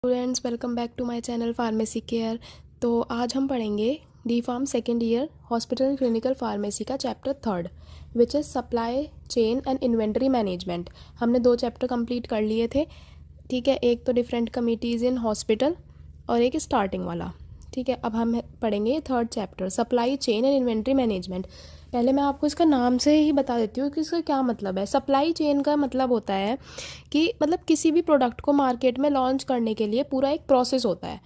Students, welcome back to my channel pharmacy care. तो आज हम पढ़ेंगे D pharm second year hospital clinical pharmacy का chapter 3 which is supply chain and inventory management. हमने 2 chapter complete कर लिए थे, ठीक है। एक तो डिफरेंट कमिटीज़ इन हॉस्पिटल और एक स्टार्टिंग वाला, ठीक है। अब हम पढ़ेंगे 3rd chapter supply chain and inventory management. पहले मैं आपको इसका नाम से ही बता देती हूँ कि इसका क्या मतलब है। सप्लाई चेन का मतलब होता है कि मतलब किसी भी प्रोडक्ट को मार्केट में लॉन्च करने के लिए पूरा एक प्रोसेस होता है,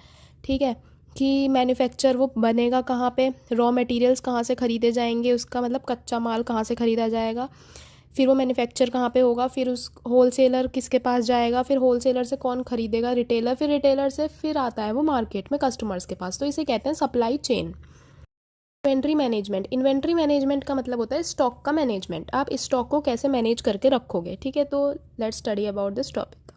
ठीक है। कि मैन्युफैक्चर वो बनेगा कहाँ पे, रॉ मटेरियल्स कहाँ से ख़रीदे जाएंगे, उसका मतलब कच्चा माल कहाँ से ख़रीदा जाएगा, फिर वो मैन्युफैक्चर कहाँ पे होगा, फिर उस होलसेलर किसके पास जाएगा, फिर होलसेलर से कौन ख़रीदेगा, रिटेलर, फिर रिटेलर से फिर आता है वो मार्केट में कस्टमर्स के पास। तो इसे कहते हैं supply chain. Inventory management, inventory management का मतलब होता है स्टॉक का मैनेजमेंट। आप इस स्टॉक को कैसे मैनेज करके रखोगे, ठीक है। तो let's study about this topic.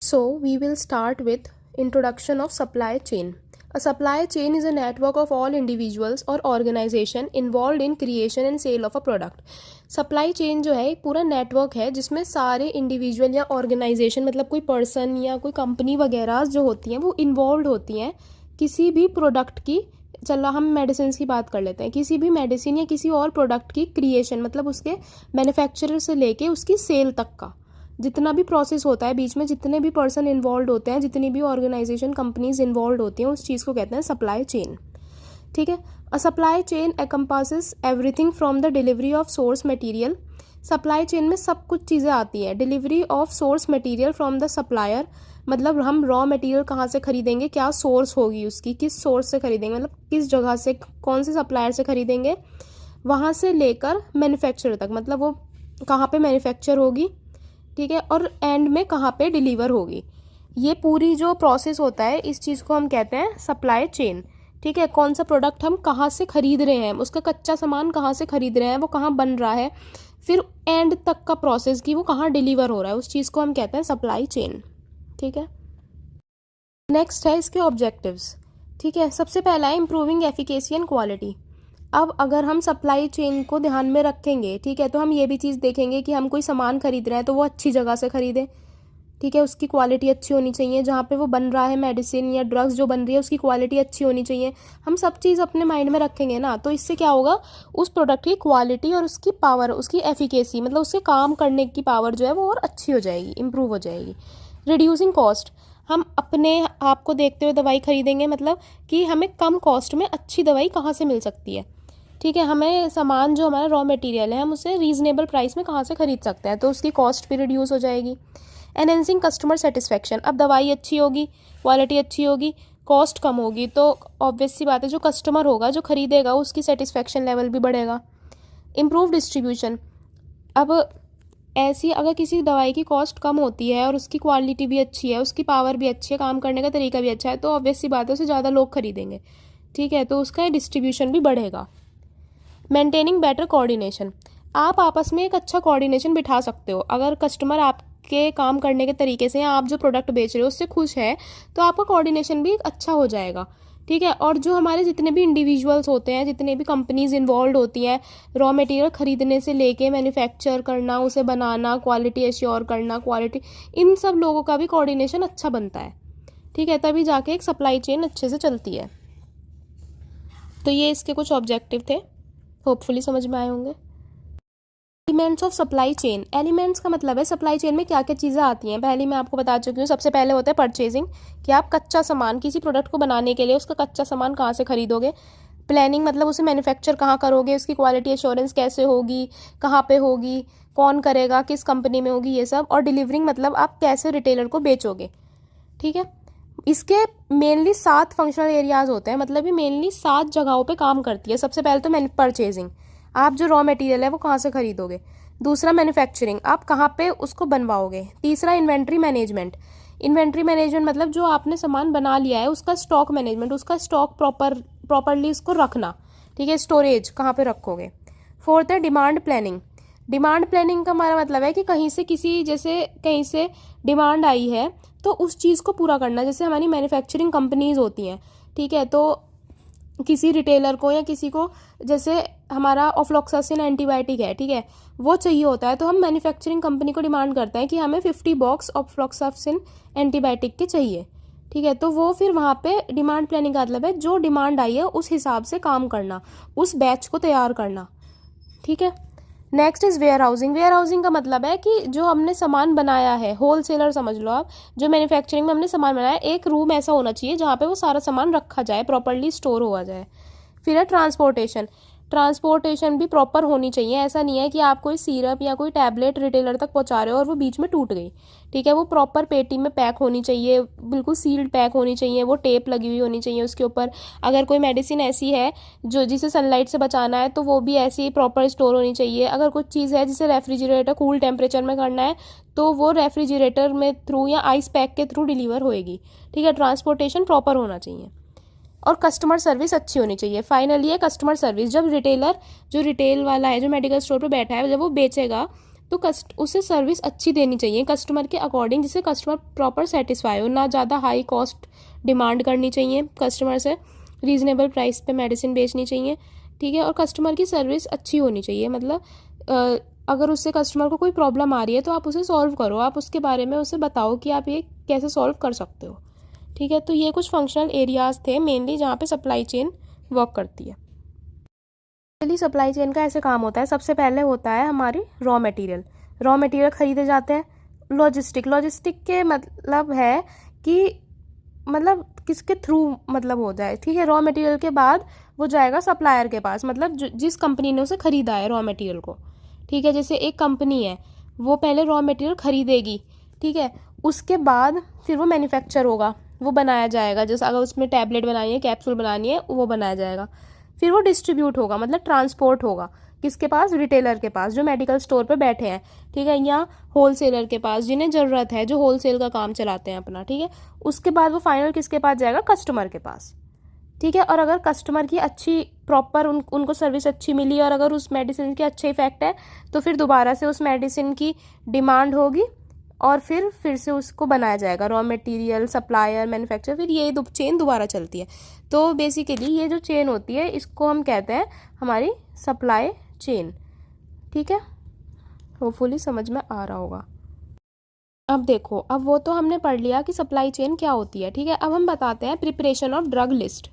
So we will start with introduction of supply chain. A supply chain is a network of all individuals or organization involved in creation and sale of a product. Supply chain जो है एक पूरा network है जिसमें सारे individual या organisation, मतलब कोई पर्सन या कोई कंपनी वगैरह जो होती हैं वो इन्वॉल्व होती हैं किसी भी प्रोडक्ट की। चलो हम मेडिसिन की बात कर लेते हैं। किसी भी मेडिसिन या किसी और प्रोडक्ट की क्रिएशन, मतलब उसके मैन्युफैक्चरर से लेके उसकी सेल तक का जितना भी प्रोसेस होता है, बीच में जितने भी पर्सन इन्वॉल्व होते हैं, जितनी भी ऑर्गेनाइजेशन कंपनीज इन्वॉल्व होती हैं, उस चीज़ को कहते हैं सप्लाई चेन, ठीक है। A supply chain encompasses everything from the delivery of source material. Supply chain में सब कुछ चीज़ें आती हैं। Delivery of source material from the supplier, मतलब हम रॉ मटेरियल कहाँ से खरीदेंगे, क्या सोर्स होगी उसकी, किस सोर्स से खरीदेंगे, मतलब किस जगह से, कौन से सप्लायर से खरीदेंगे, वहाँ से लेकर मैन्युफैक्चर तक, मतलब वो कहाँ पे मैन्युफैक्चर होगी, ठीक है, और एंड में कहाँ पे डिलीवर होगी। ये पूरी जो प्रोसेस होता है इस चीज़ को हम कहते हैं सप्लाई चेन, ठीक है। कौन सा प्रोडक्ट हम कहाँ से खरीद रहे हैं, उसका कच्चा सामान कहाँ से खरीद रहे हैं, वो कहाँ बन रहा है, फिर एंड तक का प्रोसेस की वो कहाँ डिलीवर हो रहा है, उस चीज़ को हम कहते हैं सप्लाई चेन, ठीक है। नेक्स्ट है इसके ऑब्जेक्टिव्स, ठीक है। सबसे पहला है इम्प्रूविंग एफिकेसी एंड क्वालिटी। अब अगर हम सप्लाई चेन को ध्यान में रखेंगे, ठीक है, तो हम ये भी चीज़ देखेंगे कि हम कोई सामान खरीद रहे हैं तो वो अच्छी जगह से खरीदें, ठीक है। उसकी क्वालिटी अच्छी होनी चाहिए, जहाँ पे वो बन रहा है मेडिसिन या ड्रग्स जो बन रही है उसकी क्वालिटी अच्छी होनी चाहिए। हम सब चीज़ अपने माइंड में रखेंगे ना, तो इससे क्या होगा, उस प्रोडक्ट की क्वालिटी और उसकी पावर, उसकी एफिकेसी, मतलब उसके काम करने की पावर जो है वो और अच्छी हो जाएगी, इम्प्रूव हो जाएगी। रिड्यूसिंग कॉस्ट, हम अपने आप को देखते हुए दवाई खरीदेंगे, मतलब कि हमें कम कॉस्ट में अच्छी दवाई कहाँ से मिल सकती है, ठीक है। हमें सामान जो हमारा रॉ मटेरियल है हम उसे रीज़नेबल प्राइस में कहाँ से खरीद सकते हैं, तो उसकी कॉस्ट भी रिड्यूस हो जाएगी। एनहेंसिंग कस्टमर सेटिस्फेक्शन, अब दवाई अच्छी होगी, क्वालिटी अच्छी होगी, कॉस्ट कम होगी, तो ऑब्वियस सी बात है जो कस्टमर होगा, जो खरीदेगा, उसकी सेटिस्फेक्शन लेवल भी बढ़ेगा। इम्प्रूव डिस्ट्रीब्यूशन, अब ऐसी अगर किसी दवाई की कॉस्ट कम होती है और उसकी क्वालिटी भी अच्छी है, उसकी पावर भी अच्छी है, काम करने का तरीका भी अच्छा है, तो ऑब्वियस सी बात है उसे ज़्यादा लोग खरीदेंगे, ठीक है, तो उसका डिस्ट्रीब्यूशन भी बढ़ेगा। मेंटेनिंग बेटर कोऑर्डिनेशन, आप आपस में एक अच्छा कोऑर्डिनेशन बिठा सकते हो। अगर कस्टमर आपके काम करने के तरीके से या आप जो प्रोडक्ट बेच रहे हो उससे खुश है तो आपका कोऑर्डिनेशन भी अच्छा हो जाएगा, ठीक है। और जो हमारे जितने भी इंडिविजुअल्स होते हैं, जितने भी कंपनीज इन्वॉल्व होती हैं, रॉ मटेरियल खरीदने से लेके मैन्युफैक्चर करना, उसे बनाना, क्वालिटी एश्योर करना, क्वालिटी, इन सब लोगों का भी कोऑर्डिनेशन अच्छा बनता है, ठीक है, तभी जाके एक सप्लाई चेन अच्छे से चलती है। तो ये इसके कुछ ऑब्जेक्टिव थे, होपफुली समझ में आए होंगे। Elements of supply chain, elements का मतलब है सप्लाई चेन में क्या क्या चीज़ें आती हैं। पहले मैं आपको बता चुकी हूँ, सबसे पहले होता है परचेजिंग, कि आप कच्चा सामान किसी प्रोडक्ट को बनाने के लिए उसका कच्चा सामान कहाँ से खरीदोगे। प्लानिंग, मतलब उसे मैन्युफैक्चर कहाँ करोगे, उसकी क्वालिटी एश्योरेंस कैसे होगी, कहाँ पे होगी, कौन करेगा, किस कंपनी में होगी, ये सब। और डिलीवरिंग, मतलब आप कैसे रिटेलर को बेचोगे, ठीक है। इसके मेनली 7 फंक्शनल एरियाज होते हैं, मतलब ये मेनली 7 जगहों पे काम करती है। सबसे पहले तो परचेजिंग, आप जो रॉ मटेरियल है वो कहाँ से खरीदोगे। दूसरा मैन्युफैक्चरिंग, आप कहाँ पे उसको बनवाओगे। तीसरा इन्वेंट्री मैनेजमेंट, इन्वेंट्री मैनेजमेंट मतलब जो आपने सामान बना लिया है उसका स्टॉक मैनेजमेंट, उसका स्टॉक प्रॉपरली उसको रखना, ठीक है, स्टोरेज कहाँ पे रखोगे। फोर्थ है डिमांड प्लानिंग, डिमांड प्लानिंग का हमारा मतलब है कि कहीं से किसी, जैसे कहीं से डिमांड आई है तो उस चीज़ को पूरा करना। जैसे हमारी मैन्युफैक्चरिंग कंपनीज होती हैं, ठीक है, तो किसी रिटेलर को या किसी को, जैसे हमारा ऑफ्लॉक्सासिन एंटीबायोटिक है, ठीक है, वो चाहिए होता है, तो हम मैन्युफैक्चरिंग कंपनी को डिमांड करते हैं कि हमें 50 बॉक्स ऑफ्लॉक्सासिन एंटीबायोटिक के चाहिए, ठीक है। तो वो फिर वहाँ पे डिमांड प्लानिंग का मतलब है जो डिमांड आई है उस हिसाब से काम करना, उस बैच को तैयार करना, ठीक है। Next is warehousing. Warehousing का मतलब है कि जो हमने सामान बनाया है, होल सेलर समझ लो आप, जो मैन्युफैक्चरिंग में हमने सामान बनाया, एक रूम ऐसा होना चाहिए जहाँ पे वो सारा सामान रखा जाए, प्रॉपरली स्टोर हुआ जाए। फिर है ट्रांसपोर्टेशन। ट्रांसपोर्टेशन भी प्रॉपर होनी चाहिए, ऐसा नहीं है कि आप कोई सिरप या कोई टैबलेट रिटेलर तक पहुँचा रहे हो और वो बीच में टूट गई, ठीक है। वो प्रॉपर पेटी में पैक होनी चाहिए, बिल्कुल सील्ड पैक होनी चाहिए, वो टेप लगी हुई होनी चाहिए उसके ऊपर। अगर कोई मेडिसिन ऐसी है जो जिसे सनलाइट से बचाना है तो वो भी ऐसी ही प्रॉपर स्टोर होनी चाहिए। अगर कुछ चीज़ है जिसे रेफ्रिजरेटर कूल टेम्परेचर में करना है तो वो रेफ्रिजरेटर में थ्रू या आइस पैक के थ्रू डिलीवर होएगी, ठीक है। ट्रांसपोर्टेशन प्रॉपर होना चाहिए और कस्टमर सर्विस अच्छी होनी चाहिए। फाइनली है कस्टमर सर्विस। जब रिटेलर, जो रिटेल वाला है, जो मेडिकल स्टोर पे बैठा है, जब वो बेचेगा तो उसे सर्विस अच्छी देनी चाहिए कस्टमर के अकॉर्डिंग, जिससे कस्टमर प्रॉपर सेटिस्फाई हो। ना ज़्यादा हाई कॉस्ट डिमांड करनी चाहिए कस्टमर से, रीज़नेबल प्राइस पे मेडिसिन बेचनी चाहिए, ठीक है। और कस्टमर की सर्विस अच्छी होनी चाहिए, मतलब अगर उससे कस्टमर को कोई प्रॉब्लम आ रही है तो आप उसे सॉल्व करो, आप उसके बारे में उसे बताओ कि आप ये कैसे सॉल्व कर सकते हो, ठीक है। तो ये कुछ फंक्शनल एरियाज़ थे मेनली जहाँ पे सप्लाई चेन वर्क करती है। पहली सप्लाई चेन का ऐसे काम होता है, सबसे पहले होता है हमारी रॉ मटेरियल। रॉ मटेरियल खरीदे जाते हैं। लॉजिस्टिक, लॉजिस्टिक के मतलब है कि मतलब किसके थ्रू मतलब हो जाए, ठीक है। रॉ मटेरियल के बाद वो जाएगा सप्लायर के पास, मतलब जिस कंपनी ने उसे खरीदा है रॉ मटेरियल को, ठीक है। जैसे एक कंपनी है, वो पहले रॉ मटेरियल खरीदेगी, ठीक है, उसके बाद फिर वो मैन्युफैक्चर होगा, वो बनाया जाएगा। जैसे अगर उसमें टैबलेट बनानी है, कैप्सूल बनानी है, वो बनाया जाएगा। फिर वो डिस्ट्रीब्यूट होगा, मतलब ट्रांसपोर्ट होगा, किसके पास? रिटेलर के पास, जो मेडिकल स्टोर पे बैठे हैं, ठीक है, या होल सेलर के पास जिन्हें ज़रूरत है, जो होल सेल का काम चलाते हैं अपना, ठीक है। उसके बाद वो फाइनल किसके पास जाएगा? कस्टमर के पास, ठीक है। और अगर कस्टमर की अच्छी प्रॉपर उनको सर्विस अच्छी मिली और अगर उस मेडिसिन के अच्छे इफेक्ट है तो फिर दोबारा से उस मेडिसिन की डिमांड होगी और फिर से उसको बनाया जाएगा, रॉ मटेरियल, सप्लायर, मैन्युफैक्चर, फिर ये चेन दोबारा चलती है। तो बेसिकली ये जो चेन होती है इसको हम कहते हैं हमारी सप्लाई चेन, ठीक है। होपफुली समझ में आ रहा होगा। अब देखो, अब वो तो हमने पढ़ लिया कि सप्लाई चेन क्या होती है, ठीक है। अब हम बताते हैं प्रिपरेशन ऑफ ड्रग लिस्ट।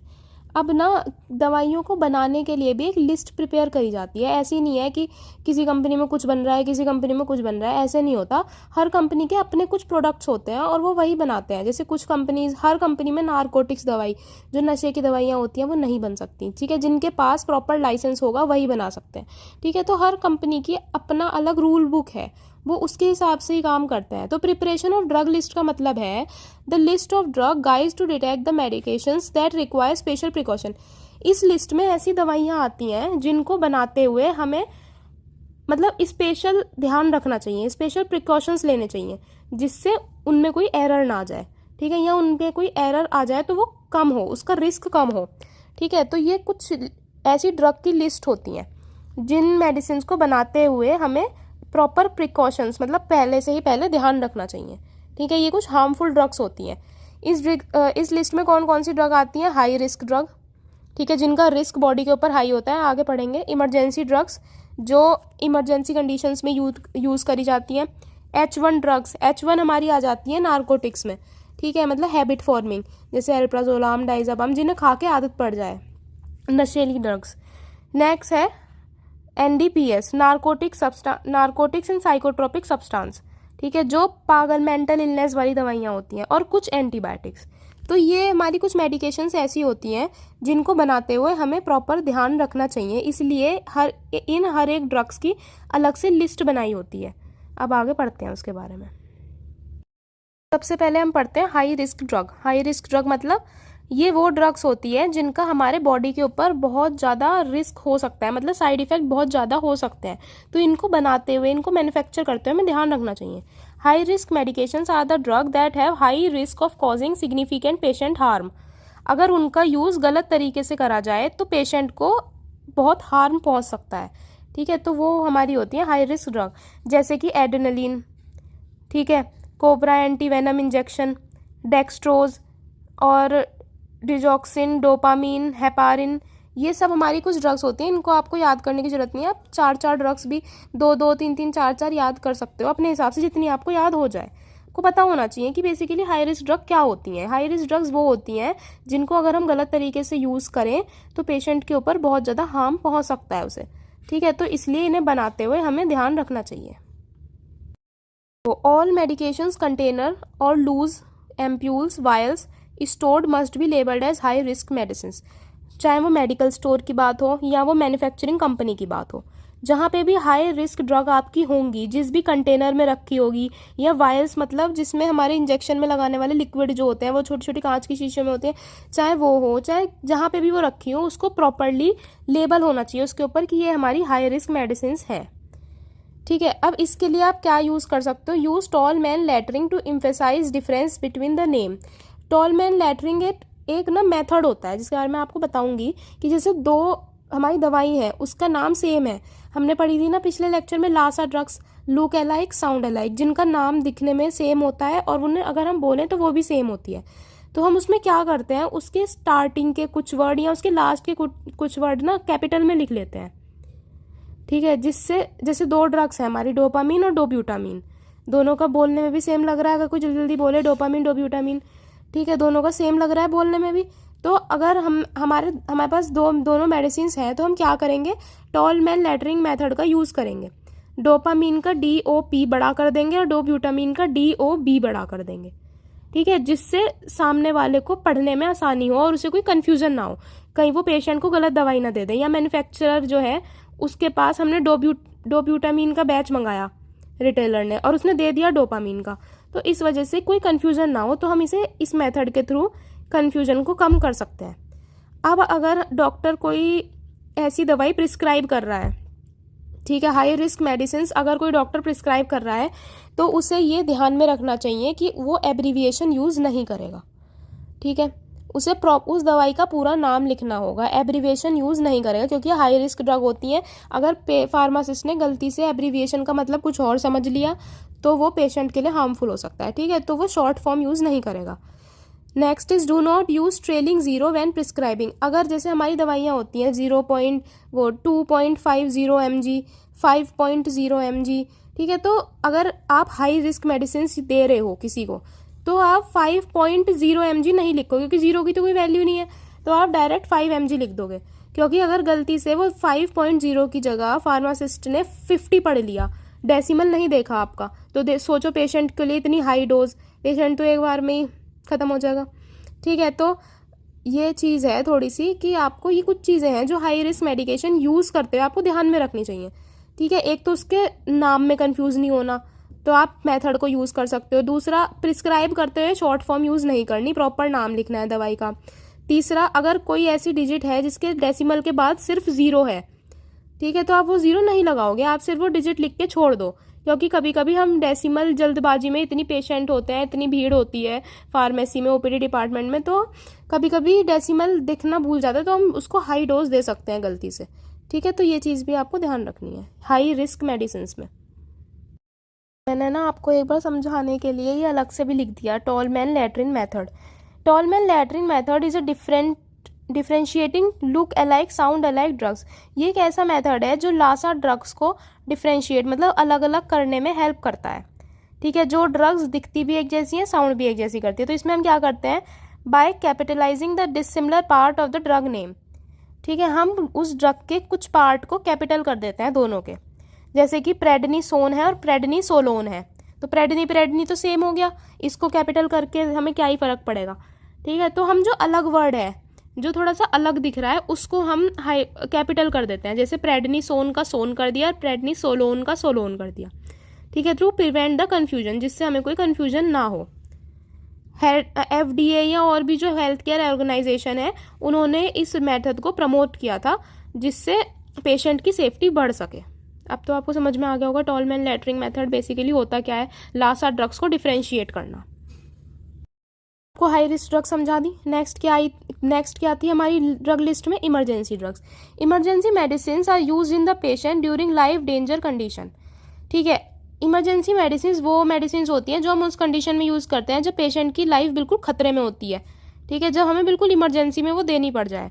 अब ना दवाइयों को बनाने के लिए भी एक लिस्ट प्रिपेयर करी जाती है। ऐसी नहीं है कि किसी कंपनी में कुछ बन रहा है, किसी कंपनी में कुछ बन रहा है, ऐसे नहीं होता। हर कंपनी के अपने कुछ प्रोडक्ट्स होते हैं और वो वही बनाते हैं। जैसे कुछ कंपनीज, हर कंपनी में नारकोटिक्स दवाई, जो नशे की दवाइयाँ होती हैं, वो नहीं बन सकती, ठीक है। जिनके पास प्रॉपर लाइसेंस होगा वही बना सकते हैं, ठीक है। तो हर कंपनी की अपना अलग रूल बुक है, वो उसके हिसाब से ही काम करते हैं। तो प्रिपरेशन ऑफ ड्रग लिस्ट का मतलब है the list of drug guides to detect the medications that require special precaution. इस लिस्ट में ऐसी दवाइयाँ आती हैं जिनको बनाते हुए हमें मतलब स्पेशल ध्यान रखना चाहिए, स्पेशल प्रिकॉशंस लेने चाहिए, जिससे उनमें कोई एरर ना आ जाए, ठीक है, या उनमें कोई एरर आ जाए तो वो कम हो, उसका रिस्क कम हो, ठीक है। तो ये कुछ ऐसी ड्रग की लिस्ट होती हैं जिन मेडिसिन को बनाते हुए हमें प्रॉपर प्रिकॉशंस, मतलब पहले ध्यान रखना चाहिए, ठीक है। ये कुछ हार्मफुल ड्रग्स होती हैं। इस लिस्ट में कौन कौन सी ड्रग आती हैं? हाई रिस्क ड्रग, ठीक है, जिनका रिस्क बॉडी के ऊपर हाई होता है, आगे पढ़ेंगे। इमरजेंसी ड्रग्स, जो इमरजेंसी कंडीशंस में यूज़ करी जाती हैं। H1 ड्रग्स, H1 हमारी आ जाती है नारकोटिक्स में, ठीक है, मतलब हैबिट फॉर्मिंग, जैसे अल्प्राजोलाम, डाइजाबाम, जिन्हें खा के आदत पड़ जाए, नशेली ड्रग्स। नेक्स्ट है NDPS, narcotics and psychotropic substance, ठीक है, जो पागल मेंटल इलनेस वाली दवाइयाँ होती हैं। और कुछ एंटीबायोटिक्स। तो ये हमारी कुछ मेडिकेशंस ऐसी होती हैं जिनको बनाते हुए हमें प्रॉपर ध्यान रखना चाहिए, इसलिए हर एक ड्रग्स की अलग से लिस्ट बनाई होती है। अब आगे पढ़ते हैं उसके बारे में। सबसे पहले हम पढ़ते हैं high risk drug. High risk drug मतलब ये वो ड्रग्स होती है जिनका हमारे बॉडी के ऊपर बहुत ज़्यादा रिस्क हो सकता है, मतलब साइड इफेक्ट बहुत ज़्यादा हो सकते हैं। तो इनको बनाते हुए, इनको मैन्युफैक्चर करते हुए हमें ध्यान रखना चाहिए। High risk medications are the drug that have high risk of causing significant patient harm. अगर उनका यूज़ गलत तरीके से करा जाए तो पेशेंट को बहुत हार्म पहुँच सकता है, ठीक है। तो वो हमारी होती है हाई रिस्क ड्रग, जैसे कि एड्रेनलिन, ठीक है, कोबरा एंटीवेनम इंजेक्शन, डेक्सट्रोज और डिजॉक्सिन, डोपामीन, हेपारिन, ये सब हमारी कुछ ड्रग्स होती हैं। इनको आपको याद करने की ज़रूरत नहीं है, आप 4 ड्रग्स भी 2 3 4 याद कर सकते हो अपने हिसाब से, जितनी आपको याद हो जाए। को पता होना चाहिए कि बेसिकली हाई रिस्क ड्रग क्या होती हैं। हाई रिस्क ड्रग्स वो होती हैं जिनको अगर हम गलत तरीके से यूज़ करें तो पेशेंट के ऊपर बहुत ज़्यादा हार्म पहुंच सकता है उसे, ठीक है। तो इसलिए इन्हें बनाते हुए हमें ध्यान रखना चाहिए। तो ऑल मेडिकेशंस कंटेनर और loose ampoules vials stored must be labelled as high risk medicine, चाहे वो मेडिकल स्टोर की बात हो या वो मैन्युफैक्चरिंग कंपनी की बात हो। जहाँ पे भी हाई रिस्क ड्रग आपकी होंगी, जिस भी कंटेनर में रखी होगी, या वायल्स मतलब जिसमें हमारे इंजेक्शन में लगाने वाले लिक्विड जो होते हैं वो छोटी छोटी कांच की शीशे में होते हैं, चाहे वो हो, चाहे जहाँ पे भी वो रखी हो, उसको प्रॉपरली लेबल होना चाहिए उसके ऊपर कि ये हमारी हाई रिस्क मेडिसिन है, ठीक है। अब इसके लिए आप क्या यूज़ कर सकते हो, use tall man lettering to emphasise difference between the name. Tall man lettering एक ना मेथड होता है जिसके बारे में आपको बताऊंगी कि जैसे 2 हमारी दवाई है, उसका नाम सेम है, हमने पढ़ी थी ना पिछले लेक्चर में, LASA drugs, look alike sound alike, जिनका नाम दिखने में सेम होता है और उन्हें अगर हम बोलें तो वो भी सेम होती है। तो हम उसमें क्या करते हैं, उसके स्टार्टिंग के कुछ वर्ड या उसके लास्ट के कुछ वर्ड ना कैपिटल में लिख लेते हैं, ठीक है। जिससे जैसे 2 ड्रग्स हैं हमारी, डोपामीन और डोब्यूटामीन, दोनों का बोलने में भी सेम लग रहा है, अगर कोई जल्दी जल्दी बोले डोपामीन डोब्यूटामीन, ठीक है, दोनों का सेम लग रहा है बोलने में भी। तो अगर हमारे पास दोनों मेडिसिन हैं तो हम क्या करेंगे, टॉल मैन लेटरिंग मेथड का यूज़ करेंगे। डोपामीन का DOP बड़ा कर देंगे और डोब्यूटामीन का DOB बड़ा कर देंगे, ठीक है, जिससे सामने वाले को पढ़ने में आसानी हो और उसे कोई कन्फ्यूज़न ना हो, कहीं वो पेशेंट को गलत दवाई ना दे दे, या मैन्युफैक्चरर जो है उसके पास हमने डोब्यूटामीन का बैच मंगाया रिटेलर ने और उसने दे दिया डोपामीन का, तो इस वजह से कोई कन्फ्यूज़न ना हो, तो हम इसे इस मेथड के थ्रू कन्फ्यूज़न को कम कर सकते हैं। अब अगर डॉक्टर कोई ऐसी दवाई प्रिस्क्राइब कर रहा है, ठीक है, हाई रिस्क मेडिसिन अगर कोई डॉक्टर प्रिस्क्राइब कर रहा है तो उसे ये ध्यान में रखना चाहिए कि वो एब्रीविएशन यूज़ नहीं करेगा, ठीक है। उसे उस दवाई का पूरा नाम लिखना होगा, एब्रीविएशन यूज़ नहीं करेगा, क्योंकि हाई रिस्क ड्रग होती हैं। अगर फार्मासिस्ट ने गलती से एब्रीविएशन का मतलब कुछ और समझ लिया तो वो पेशेंट के लिए हार्मफुल हो सकता है, ठीक है, तो वो शॉर्ट फॉर्म यूज़ नहीं करेगा। Next is do not use trailing 0 when prescribing. अगर जैसे हमारी दवाइयाँ होती हैं 2.50 mg, 5.0 mg, ठीक है, तो अगर आप हाई रिस्क मेडिसिन दे रहे हो किसी को तो आप 5.0 mg नहीं लिखोगे, क्योंकि 0 की तो कोई वैल्यू नहीं है, तो आप डायरेक्ट 5 mg लिख दोगे। क्योंकि अगर गलती से वो 5.0 की जगह फार्मासिस्ट ने 50 पढ़ लिया, डेसिमल नहीं देखा आपका, तो सोचो पेशेंट के लिए इतनी हाई डोज, पेशेंट तो एक बार में ही ख़त्म हो जाएगा, ठीक है। तो ये चीज़ है थोड़ी सी कि आपको ये कुछ चीज़ें हैं जो हाई रिस्क मेडिकेशन यूज़ करते हुए आपको ध्यान में रखनी चाहिए, ठीक है। एक तो उसके नाम में कंफ्यूज नहीं होना, तो आप मेथड को यूज़ कर सकते हो। दूसरा, प्रिस्क्राइब करते हुए शॉर्ट फॉर्म यूज़ नहीं करनी, प्रॉपर नाम लिखना है दवाई का। तीसरा, अगर कोई ऐसी डिजिट है जिसके डेसिमल के बाद सिर्फ 0 है, ठीक है, तो आप वो 0 नहीं लगाओगे, आप सिर्फ वो डिजिट लिख के छोड़ दो, क्योंकि कभी कभी हम डेसिमल जल्दबाजी में, इतनी पेशेंट होते हैं, इतनी भीड़ होती है फार्मेसी में, OPD डिपार्टमेंट में, तो कभी कभी डेसिमल दिखना भूल जाता है, तो हम उसको हाई डोज दे सकते हैं गलती से, ठीक है। तो ये चीज़ भी आपको ध्यान रखनी है हाई रिस्क मेडिसिन में। मैंने ना आपको एक बार समझाने के लिए ये अलग से भी लिख दिया, tall man latrine method. Tall man latrine method is a differentiating look alike sound alike drugs. ये एक ऐसा मेथड है जो लासा ड्रग्स को डिफ्रेंशिएट मतलब अलग अलग करने में हेल्प करता है, ठीक है, जो ड्रग्स दिखती भी एक जैसी है, साउंड भी एक जैसी करती है। तो इसमें हम क्या करते हैं, by capitalising the dissimilar part of the drug name, ठीक है, हम उस ड्रग के कुछ पार्ट को कैपिटल कर देते हैं दोनों के। जैसे कि प्रेडनिसोन है और प्रेडनिसोलोन है, तो प्रेडनी तो सेम हो गया, इसको कैपिटल करके हमें क्या ही फ़र्क पड़ेगा, ठीक है। तो हम जो अलग वर्ड है, जो थोड़ा सा अलग दिख रहा है, उसको हम हाई कैपिटल कर देते हैं। जैसे प्रेडनिसोन का सोन कर दिया और प्रेडनिसोलोन का सोलोन कर दिया, ठीक है, टू प्रिवेंट द कन्फ्यूजन, जिससे हमें कोई कन्फ्यूजन ना हो। FDA या और भी जो हेल्थ केयर ऑर्गेनाइजेशन है, उन्होंने इस मेथड को प्रमोट किया था जिससे पेशेंट की सेफ्टी बढ़ सके। अब तो आपको समझ में आ गया होगा टॉलमैन लैट्रिन मेथड बेसिकली होता क्या है, लासा ड्रग्स को डिफ्रेंशिएट करना। को हाई रिस्क ड्रग समझा दी। नेक्स्ट क्या आती है हमारी ड्रग लिस्ट में, emergency drugs. Emergency medicine are use in the patient during life danger condition, ठीक है। इमरजेंसी मेडिसिन वो मेडिसिन होती हैं जो हम उस कंडीशन में यूज़ करते हैं जब पेशेंट की लाइफ बिल्कुल खतरे में होती है, ठीक है, जब हमें बिल्कुल इमरजेंसी में वो देनी पड़ जाए,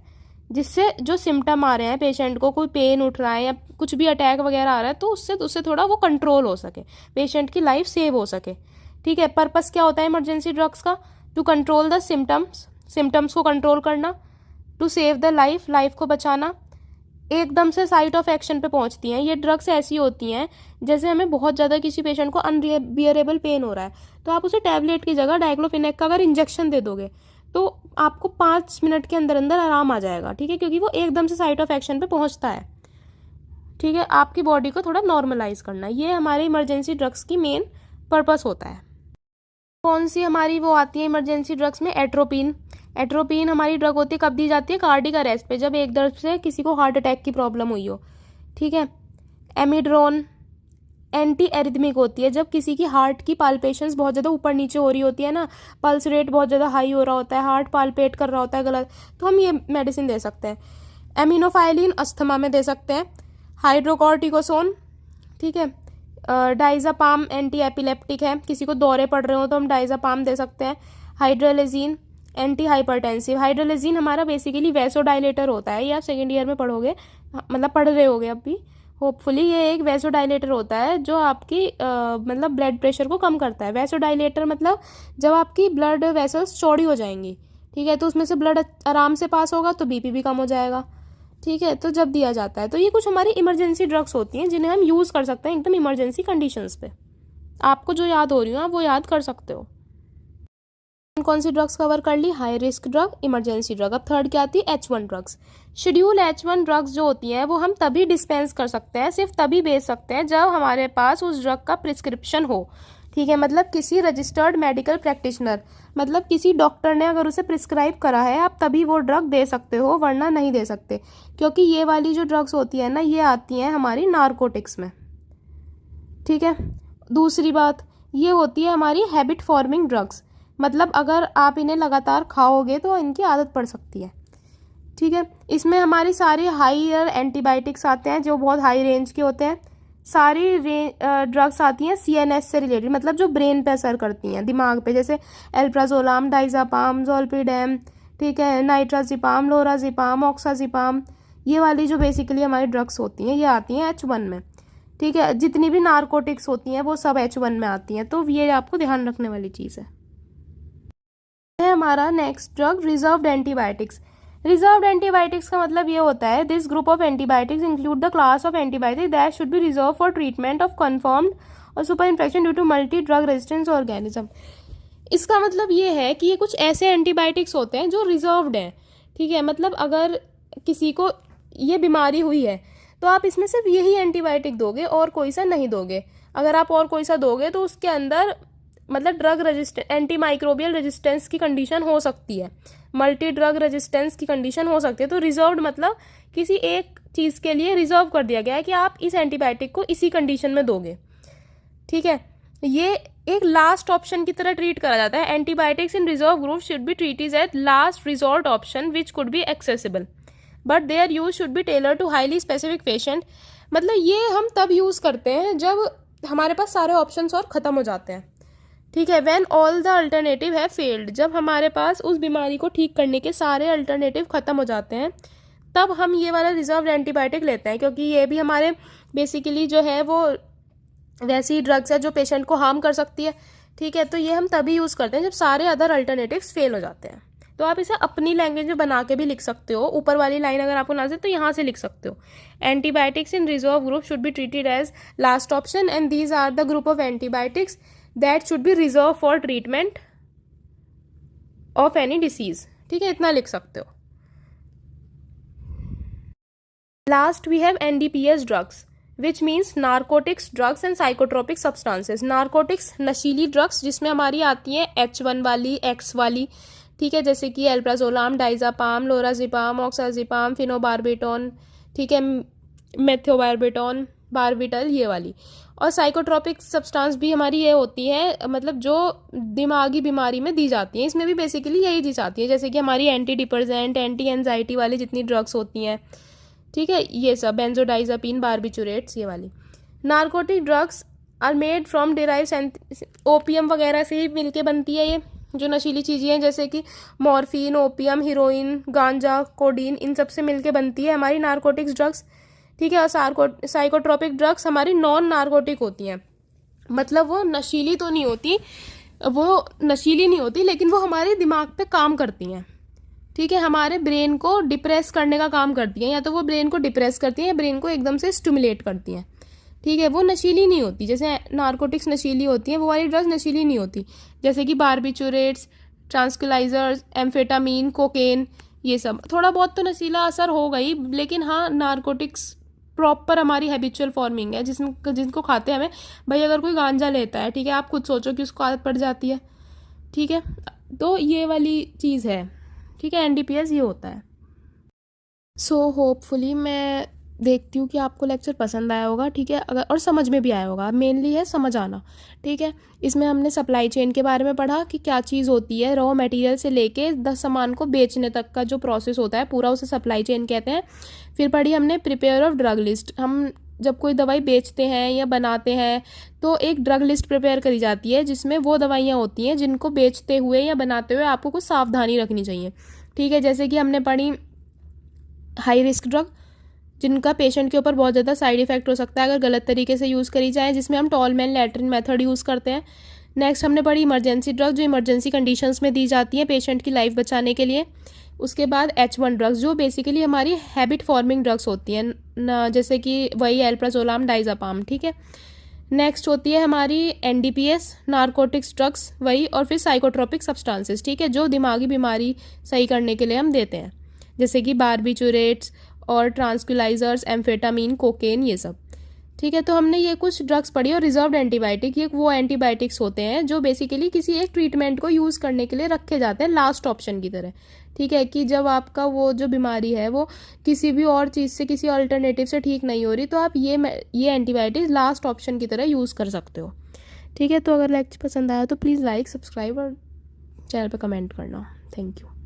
जिससे जो सिम्टम आ रहे हैं पेशेंट को, कोई पेन उठ रहा है या कुछ भी अटैक वगैरह आ रहा है, तो उससे थोड़ा वो कंट्रोल हो सके, पेशेंट की लाइफ सेव हो सके। ठीक है, पर्पस क्या होता है इमरजेंसी ड्रग्स का? टू कंट्रोल द सिम्टम्स को कंट्रोल करना, टू सेव द लाइफ को बचाना। एकदम से साइट ऑफ एक्शन पे पहुंचती हैं ये ड्रग्स। ऐसी होती हैं जैसे हमें बहुत ज़्यादा किसी पेशेंट को अनबियरेबल पेन हो रहा है, तो आप उसे टैबलेट की जगह डाइक्लोफिनेक का अगर इंजेक्शन दे दोगे तो आपको 5 मिनट के अंदर अंदर आराम आ जाएगा। ठीक है, क्योंकि वो एकदम से साइट ऑफ एक्शन पे पहुंचता है। ठीक है, आपकी बॉडी को थोड़ा नॉर्मलाइज करना, ये हमारे इमरजेंसी ड्रग्स की मेन पर्पस होता है। कौन सी हमारी वो आती है इमरजेंसी ड्रग्स में? एट्रोपिन हमारी ड्रग होती है, कब दी जाती है? कार्डिक अरेस्ट पे, जब एक तरफ से किसी को हार्ट अटैक की प्रॉब्लम हुई हो। ठीक है, एमिड्रोन एंटी एरिथमिक होती है, जब किसी की हार्ट की पाल्पेशंस बहुत ज़्यादा ऊपर नीचे हो रही होती है ना, पल्स रेट बहुत ज़्यादा हाई हो रहा होता है, हार्ट पाल्पेट कर रहा होता है गलत, तो हम ये मेडिसिन दे सकते हैं। एमिनोफाइलिन अस्थमा में दे सकते हैं। हाइड्रोकॉर्टिकोसोन, ठीक है, डाइजापाम एंटी एपिलेप्टिक है, किसी को दौरे पड़ रहे हो तो हम डाइजापाम दे सकते हैं। हाइड्रोलेजिन एंटी हाइपरटेंसिव, हाइड्रोलेजिन हमारा बेसिकली वैसोडाइलेटर होता है, ये आप सेकेंड ईयर में पढ़ोगे, मतलब पढ़ रहे होगे अब भी होपफुली। ये एक वैसोडाइलेटर होता है जो आपकी मतलब ब्लड प्रेशर को कम करता है। वैसोडाइलेटर मतलब जब आपकी ब्लड वेसल्स चौड़ी हो जाएंगी, ठीक है, तो उसमें से ब्लड आराम से पास होगा तो बीपी भी कम हो जाएगा। ठीक है, तो जब दिया जाता है, तो ये कुछ हमारी इमरजेंसी ड्रग्स होती हैं जिन्हें हम यूज़ कर सकते हैं एकदम इमरजेंसी कंडीशंस पे। आपको जो याद हो रही हो आप वो याद कर सकते हो। कौन सी ड्रग्स कवर कर ली? High risk drug, emergency drug. अब थर्ड क्या आती है? H1 drugs. Schedule H1 drugs जो होती हैं वो हम तभी डिस्पेंस कर सकते हैं, सिर्फ तभी बेच सकते हैं जब हमारे पास उस ड्रग का प्रिस्क्रिप्शन हो। ठीक है, मतलब किसी रजिस्टर्ड मेडिकल प्रैक्टिशनर, मतलब किसी डॉक्टर ने अगर उसे प्रिस्क्राइब करा है, आप तभी वो ड्रग दे सकते हो, वरना नहीं दे सकते। क्योंकि ये वाली जो ड्रग्स होती है ना, ये आती हैं हमारी नारकोटिक्स में। ठीक है, दूसरी बात ये होती है हमारी हैबिट फॉर्मिंग ड्रग्स, मतलब अगर आप इन्हें लगातार खाओगे तो इनकी आदत पड़ सकती है। ठीक है, इसमें हमारी सारी हायर एंटीबायोटिक्स आते हैं जो बहुत हाई रेंज के होते हैं। सारी ड्रग्स आती हैं CNS से रिलेटेड, मतलब जो ब्रेन पे असर करती हैं, दिमाग पे, जैसे एल्प्राजोलाम, डाइजापाम, जोल्पिडेम, ठीक है, नाइट्राजिपाम, लोराजिपाम, ऑक्साजिपाम, ये वाली जो बेसिकली हमारी ड्रग्स होती हैं ये आती हैं H1 में। ठीक है, जितनी भी नारकोटिक्स होती हैं वो सब H1 में आती हैं, तो ये आपको ध्यान रखने वाली चीज़ है। हमारा next drug reserved antibiotics. Reserved antibiotics का मतलब ये होता है this group of antibiotics include the class of antibiotics that should be reserve for treatment of confirmed और super infection due to multi drug resistance organism. इसका मतलब ये है कि ये कुछ ऐसे एंटीबायोटिक्स होते हैं जो रिजर्व्ड हैं। ठीक है, मतलब अगर किसी को ये बीमारी हुई है तो आप इसमें सिर्फ यही एंटीबायोटिक दोगे और कोई सा नहीं दोगे। अगर आप और कोई सा दोगे तो उसके अंदर मतलब drug resistance, anti microbial resistance की कंडीशन हो सकती है, मल्टी ड्रग रेजिस्टेंस की कंडीशन हो सकती है। तो रिजर्व्ड मतलब किसी एक चीज़ के लिए रिजर्व कर दिया गया है कि आप इस एंटीबायोटिक को इसी कंडीशन में दोगे। ठीक है, ये एक लास्ट ऑप्शन की तरह ट्रीट करा जाता है। Antibiotics in reserve group should be treated as last resort option which could be accessible but their use should be tailor to highly specific patient. मतलब ये हम तब यूज़ करते हैं जब हमारे पास सारे ऑप्शंस और ख़त्म हो जाते हैं। ठीक है, व्हेन ऑल द अल्टरनेटिव है फेल्ड, जब हमारे पास उस बीमारी को ठीक करने के सारे अल्टरनेटिव ख़त्म हो जाते हैं तब हम ये वाला रिजर्व एंटीबायोटिक लेते हैं, क्योंकि ये भी हमारे बेसिकली जो है वो वैसी ड्रग्स है जो पेशेंट को हार्म कर सकती है। ठीक है, तो ये हम तभी यूज़ करते हैं जब सारे अदर अल्टरनेटिव्स फेल हो जाते हैं। तो आप इसे अपनी लैंग्वेज में बना के भी लिख सकते हो, ऊपर वाली लाइन अगर आपको ना आए तो यहाँ से लिख सकते हो। Antibiotics in reserve group should be treated as last option and these are the group of antibiotics that should be reserve for treatment of any disease. ठीक है, इतना लिख सकते हो। Last we have NDPS drugs which means narcotics drugs and psychotropic substances. Narcotics नशीली drugs जिसमें हमारी आती हैं H1 वाली, X वाली, ठीक है, जैसे कि एल्प्राजोलाम, डाइजापाम, लोराजिपाम, ऑक्साजिपाम, फिनोबार्बिटोन, ठीक है, मेथोबार्बिटोन, बार्बिटल, ये वाली। और साइकोट्रोपिक सब्सटेंस भी हमारी ये होती है, मतलब जो दिमागी बीमारी में दी जाती हैं, इसमें भी बेसिकली यही दी जाती है, जैसे कि हमारी एंटी डिप्रेसेंट, एंटी एंजाइटी वाली जितनी ड्रग्स होती हैं। ठीक है, ये सब बेंजोडाइजापीन, बार्बिचुरेट्स, ये वाली। Narcotic drugs are made from derive opium वगैरह से ही मिलके बनती है ये, जो नशीली चीज़ें हैं जैसे कि मॉर्फिन, ओपियम, हीरोइन, गांजा, कोडीन, इन सब से मिलके बनती है हमारी नारकोटिक्स ड्रग्स। ठीक है, और साइकोट्रोपिक ड्रग्स हमारी नॉन नारकोटिक होती हैं, मतलब वो नशीली तो नहीं होती, वो नशीली नहीं होती लेकिन वो हमारे दिमाग पे काम करती हैं। ठीक है, हमारे ब्रेन को डिप्रेस करने का काम करती हैं, या तो वो ब्रेन को डिप्रेस करती हैं या ब्रेन को एकदम से स्टिमुलेट करती हैं। ठीक है, वो नशीली नहीं होती, जैसे नारकोटिक्स नशीली होती हैं, वो वाली ड्रग्स नशीली नहीं होती, जैसे कि बारबिचुरेट्स, ट्रांसक्यूलाइजर्स, एम्फेटामीन, कोकेन, ये सब थोड़ा बहुत तो नशीला असर होगा ही, लेकिन हाँ नारकोटिक्स प्रॉपर हमारी हैबिचुअल फॉर्मिंग है, जिनको खाते हैं हमें। भाई अगर कोई गांजा लेता है, ठीक है, आप खुद सोचो कि उसको आदत पड़ जाती है। ठीक है, तो ये वाली चीज़ है। ठीक है, एनडीपीएस ये होता है। सो होपफुली मैं देखती हूँ कि आपको लेक्चर पसंद आया होगा। ठीक है, अगर और समझ में भी आया होगा, मेनली है समझ आना। ठीक है, इसमें हमने सप्लाई चेन के बारे में पढ़ा कि क्या चीज़ होती है, रॉ मटेरियल से लेके सामान को बेचने तक का जो प्रोसेस होता है पूरा, उसे सप्लाई चेन कहते हैं। फिर पढ़ी हमने प्रिपेयर ऑफ ड्रग लिस्ट। हम जब कोई दवाई बेचते हैं या बनाते हैं तो एक ड्रग लिस्ट प्रिपेयर करी जाती है, जिसमें वो दवाइयाँ होती हैं जिनको बेचते हुए या बनाते हुए आपको कुछ सावधानी रखनी चाहिए। ठीक है, जैसे कि हमने पढ़ी हाई रिस्क ड्रग, जिनका पेशेंट के ऊपर बहुत ज़्यादा साइड इफेक्ट हो सकता है अगर गलत तरीके से यूज़ करी जाए, जिसमें हम टॉलमैन लैट्रिन मेथड यूज़ करते हैं। नेक्स्ट हमने पढ़ी इमरजेंसी ड्रग, जो इमरजेंसी कंडीशंस में दी जाती है पेशेंट की लाइफ बचाने के लिए। उसके बाद H1 ड्रग्स, जो बेसिकली हमारी हैबिट फॉर्मिंग ड्रग्स होती हैं, जैसे कि वही एल्प्राजोलाम, डाइज़ापाम। ठीक है, नेक्स्ट होती है हमारी एनडीपीएस, नारकोटिक्स ड्रग्स वही, और फिर साइकोट्रोपिक सब्सटेंसेस। ठीक है, जो दिमागी बीमारी सही करने के लिए हम देते हैं, जैसे कि बारबिचुरेट्स और ट्रांसक्यूलाइजर्स, एम्फेटामीन, कोकेन, ये सब। ठीक है, तो हमने ये कुछ ड्रग्स पढ़ी। और रिजर्व्ड एंटीबायोटिक, ये वो एंटीबायोटिक्स होते हैं जो बेसिकली किसी एक ट्रीटमेंट को यूज़ करने के लिए रखे जाते हैं लास्ट ऑप्शन की तरह। ठीक है, कि जब आपका वो जो बीमारी है वो किसी भी और चीज़ से, किसी अल्टरनेटिव से ठीक नहीं हो रही, तो आप ये एंटीबायोटिक्स लास्ट ऑप्शन की तरह यूज़ कर सकते हो। ठीक है, तो अगर लेक्चर पसंद आया तो प्लीज़ लाइक, सब्सक्राइब और चैनल पर कमेंट करना। Thank you.